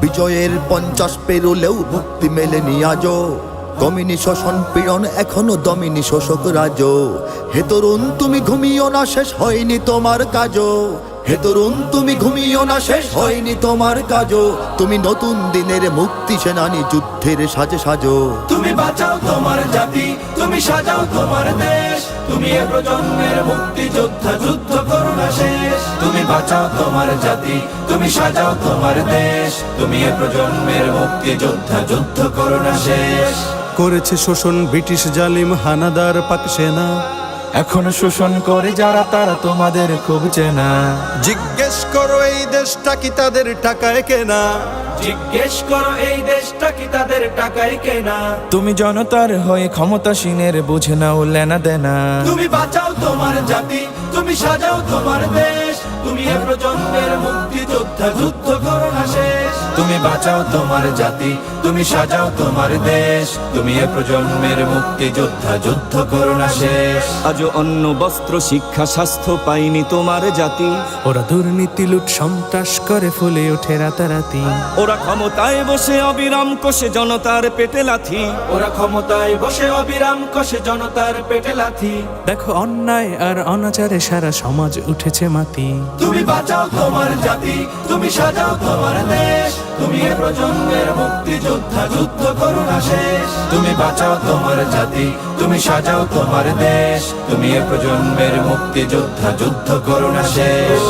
বিজয়ের 50 পেরোলেও মুক্তি মেলেনি আজও। দমিনী শোষণ পীড়ন এখনো দমিনী শোষক রাজ। হে তরুণ তুমি ঘুমিও না, শেষ হয়নি তোমার কাজও। হে তরুণ তুমি ঘুমিও না, শেষ হয়নি তোমার কাজও। তুমি নতুন দিনের মুক্তি সেনানী, যুদ্ধের সাজে সাজো। তুমি বাঁচাও তোমার জাতি, তুমি সাজাও তোমার দেশ। তুমি এ প্রজন্মের মুক্তি যোদ্ধা, যুদ্ধ করো না শেষ। তুমি বাঁচাও তোমার জাতি, তুমি সাজাও তোমার দেশ। তুমি এ প্রজন্মের মুক্তি যোদ্ধা, যুদ্ধ করো না শেষ। করেছে শোষণ ব্রিটিশ জালিম হানাদার পাক সেনা। এখনো শোষণ করে যারা, তারা তোমাদের খুব চেনা। জিজ্ঞেস করো এই দেশটা কি তাদের টাকায় কেনা। জিজ্ঞেস করো এই দেশটা কি তাদের টাকায় কেনা। তুমি জনতার হয়ে ক্ষমতাসীনের বুঝে নাও লেনা দেনা। তুমি বাঁচাও তোমার জাতি, তুমি সাজাও তোমার দেশ। তুমি এ প্রজন্মের মুক্তি যোদ্ধা, যুদ্ধ করো না শেষ। তুমি বাঁচাও তোমার জাতি, তুমি সাজাও তোমার দেশ। তুমি এ প্রজন্মের মুক্তি যোদ্ধা, যুদ্ধ করো না শেষ। আজও অন্ন বস্ত্র শিক্ষা স্বাস্থ্য পাইনি তোমার জাতি। ওরা দুর্নীতি লুট সন্ত্রাস করে ফুলে ওঠে রাতারাতি। ওরা ক্ষমতায় বসে অবিরাম কষে জনতার পেটে লাথি। ওরা ক্ষমতায় বসে অবিরাম কষে জনতার পেটে লাথি। দেখো অন্যায় আর অনাচারে সারা সমাজ উঠেছে মাতি। তুমি বাঁচাও তোমার জাতি, তুমি সাজাও তোমার দেশ। তুমি এ প্রজন্মের মুক্তি যোদ্ধা, যুদ্ধ করো না শেষ। তুমি বাঁচাও তোমার জাতি, তুমি সাজাও তোমার দেশ। তুমি এ প্রজন্মের মুক্তি যোদ্ধা, যুদ্ধ করো না শেষ।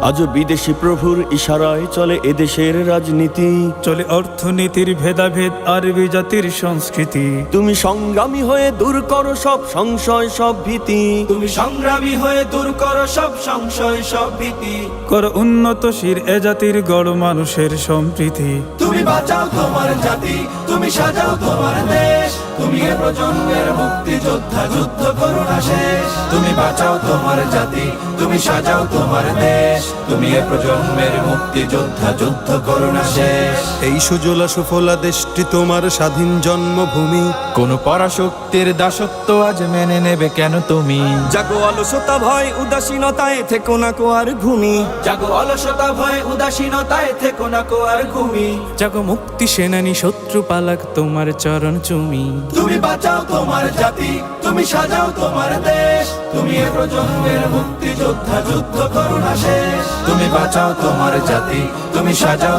আজও বিদেশি প্রভুর ইশারায় চলে এদেশের রাজনীতি। চলে অর্থনীতির ভেদাভেদ আরবি জাতির সংস্কৃতি। তুমি সংগ্রামী হয়ে দূর করো সব সংশয় সব ভীতি। তুমি সংগ্রামী হয়ে দূর করো সব সংশয় সব ভীতি। করো উন্নতশীল এ জাতির গড় মানুষের সম্প্রীতি। তুমি বাঁচাও তোমার জাতি, তুমি সাজাও তোমার দেশ। তুমি এ প্রজন্মের মুক্তি যোদ্ধা, যুদ্ধ করো না শেষ। তুমি বাঁচাও তোমার জাতি, তুমি সাজাও তোমার দেশ। তুমি এ প্রজন্মের মুক্তি যোদ্ধা, যুদ্ধ করো না শেষ। এই সুজলা সুফলা দেশটি তোমার স্বাধীন জন্মভূমি। কোন পরাশক্তির দাসত্ব আজ মেনে নেবে কেন তুমি? জাগো অলসতা ভয় উদাসীনতায় থেকো না কো আর ঘুমি। জাগো অলসতা ভয় উদাসীনতায় থেকো না কো আর ঘুমি। জাগো মুক্তি সেনানী শত্রু পালাক তোমার চরণ চুমি। তুমি বাঁচাও তোমার জাতি, তুমি সাজাও তোমার দেশ। তুমি এ প্রজন্মের মুক্তি যোদ্ধা, যুদ্ধ করো না শেষ। তুমি বাঁচাও তোমার জাতি, তুমি সাজাও